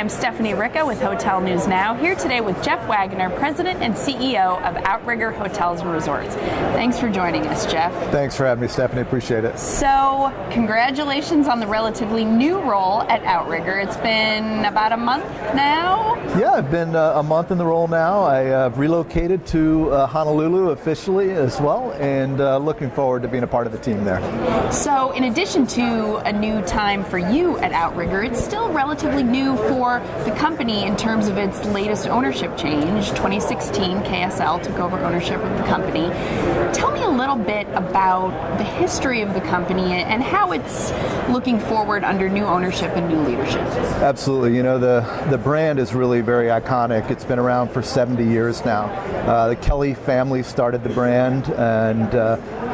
I'm Stephanie Ricca with Hotel News Now, here today with Jeff Wagoner, President and CEO of Outrigger Hotels and Resorts. Thanks for joining us, Jeff. Thanks for having me, Stephanie. Appreciate it. So, congratulations on the relatively new role at Outrigger. It's been about a month now? Yeah, I've been a month in the role now. I relocated to Honolulu officially as well, and looking forward to being a part of the team there. So, in addition to a new time for you at Outrigger, it's still relatively new for the company in terms of its latest ownership change. 2016, KSL took over ownership of the company. Tell me a little bit about the history of the company and how it's looking forward under new ownership and new leadership. Absolutely. You know, the brand is really very iconic. It's been around for 70 years now. The Kelly family started the brand, and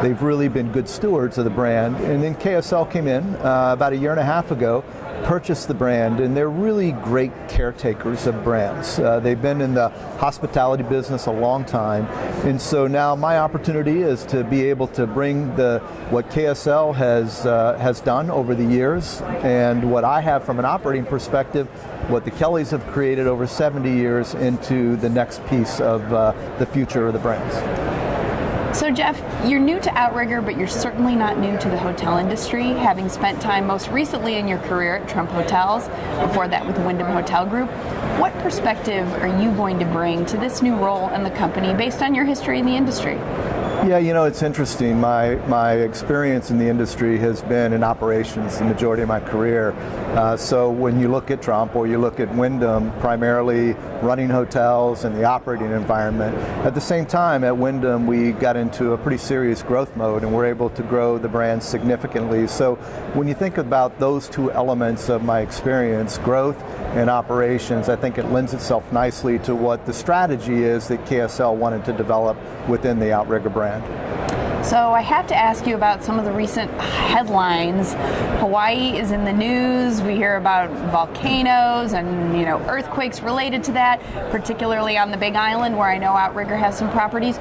they've really been good stewards of the brand. And then KSL came in about a year and a half ago, purchased the brand, and they're really great caretakers of brands. They've been in the hospitality business a long time, and so now my opportunity is to be able to bring what KSL has done over the years, and what I have from an operating perspective, what the Kellys have created over 70 years, into the next piece of the future of the brands. So Jeff, you're new to Outrigger, but you're certainly not new to the hotel industry, having spent time most recently in your career at Trump Hotels, before that with the Wyndham Hotel Group. What perspective are you going to bring to this new role in the company based on your history in the industry? Yeah, you know, it's interesting. My experience in the industry has been in operations the majority of my career. So when you look at Trump or you look at Wyndham, primarily running hotels and the operating environment. At the same time, at Wyndham, we got into a pretty serious growth mode and we're able to grow the brand significantly. So when you think about those two elements of my experience, growth and operations, I think it lends itself nicely to what the strategy is that KSL wanted to develop within the Outrigger brand. So I have to ask you about some of the recent headlines. Hawaii is in the news. We hear about volcanoes and earthquakes related to that, particularly on the Big Island where I know Outrigger has some properties.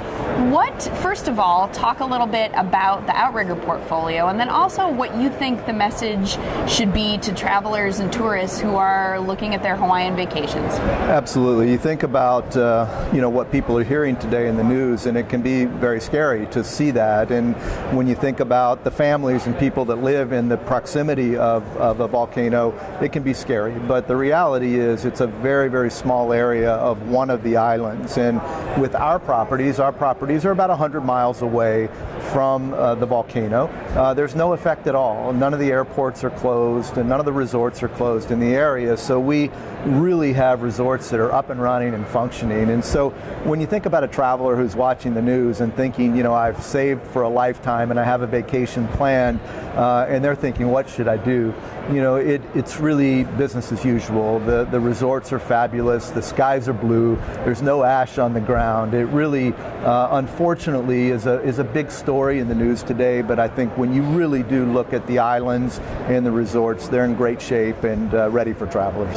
First of all, talk a little bit about the Outrigger portfolio, and then also what you think the message should be to travelers and tourists who are looking at their Hawaiian vacations. Absolutely. You think about what people are hearing today in the news, and it can be very scary to see that. And when you think about the families and people that live in the proximity of a volcano, it can be scary. But the reality is it's a very, very small area of one of the islands. And with our properties are about 100 miles away from the volcano. There's no effect at all. None of the airports are closed and none of the resorts are closed in the area. So we really have resorts that are up and running and functioning. And so when you think about a traveler who's watching the news and thinking, I've saved for a lifetime and I have a vacation planned, and they're thinking, what should I do? It's really business as usual. The resorts are fabulous. The skies are blue. There's no ash on the ground. It really, unfortunately, is a big story in the news today. But I think when you really do look at the islands and the resorts, they're in great shape and ready for travelers.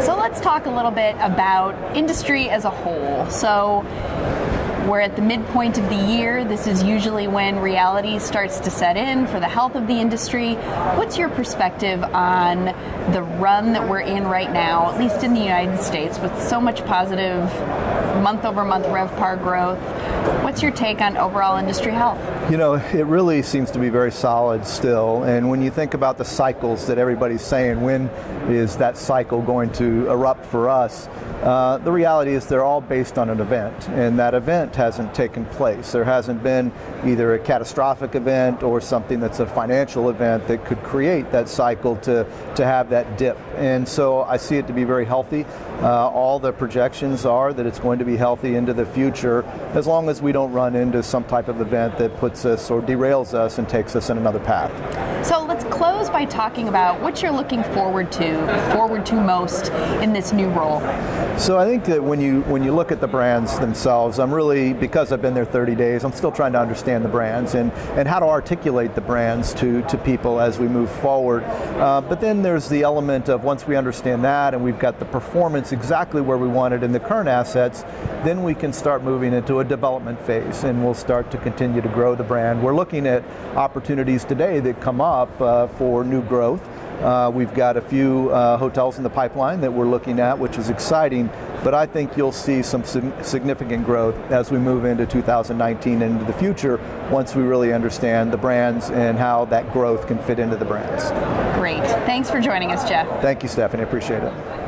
So let's talk a little bit about industry as a whole. So we're at the midpoint of the year. This is usually when reality starts to set in for the health of the industry. What's your perspective on the run that we're in right now, at least in the United States, with so much positive month-over-month RevPAR growth? What's your take on overall industry health? It really seems to be very solid still. And when you think about the cycles that everybody's saying, when is that cycle going to erupt for us? The reality is they're all based on an event, and that event hasn't taken place. There hasn't been either a catastrophic event or something that's a financial event that could create that cycle to have that dip. And so I see it to be very healthy. All the projections are that it's going to be healthy into the future, as long as we don't run into some type of event that puts us or derails us and takes us in another path. So let's close by talking about what you're looking forward to most in this new role. So I think that when you look at the brands themselves, I'm really, because I've been there 30 days, I'm still trying to understand the brands and how to articulate the brands to people as we move forward. But then there's the element of, once we understand that and we've got the performance exactly where we want it in the current assets, then we can start moving into a development phase and we'll start to continue to grow the brand. We're looking at opportunities today that come up for new growth. We've got a few hotels in the pipeline that we're looking at, which is exciting, but I think you'll see some significant growth as we move into 2019 and into the future once we really understand the brands and how that growth can fit into the brands. Great. Thanks for joining us, Jeff. Thank you, Stephanie. I appreciate it.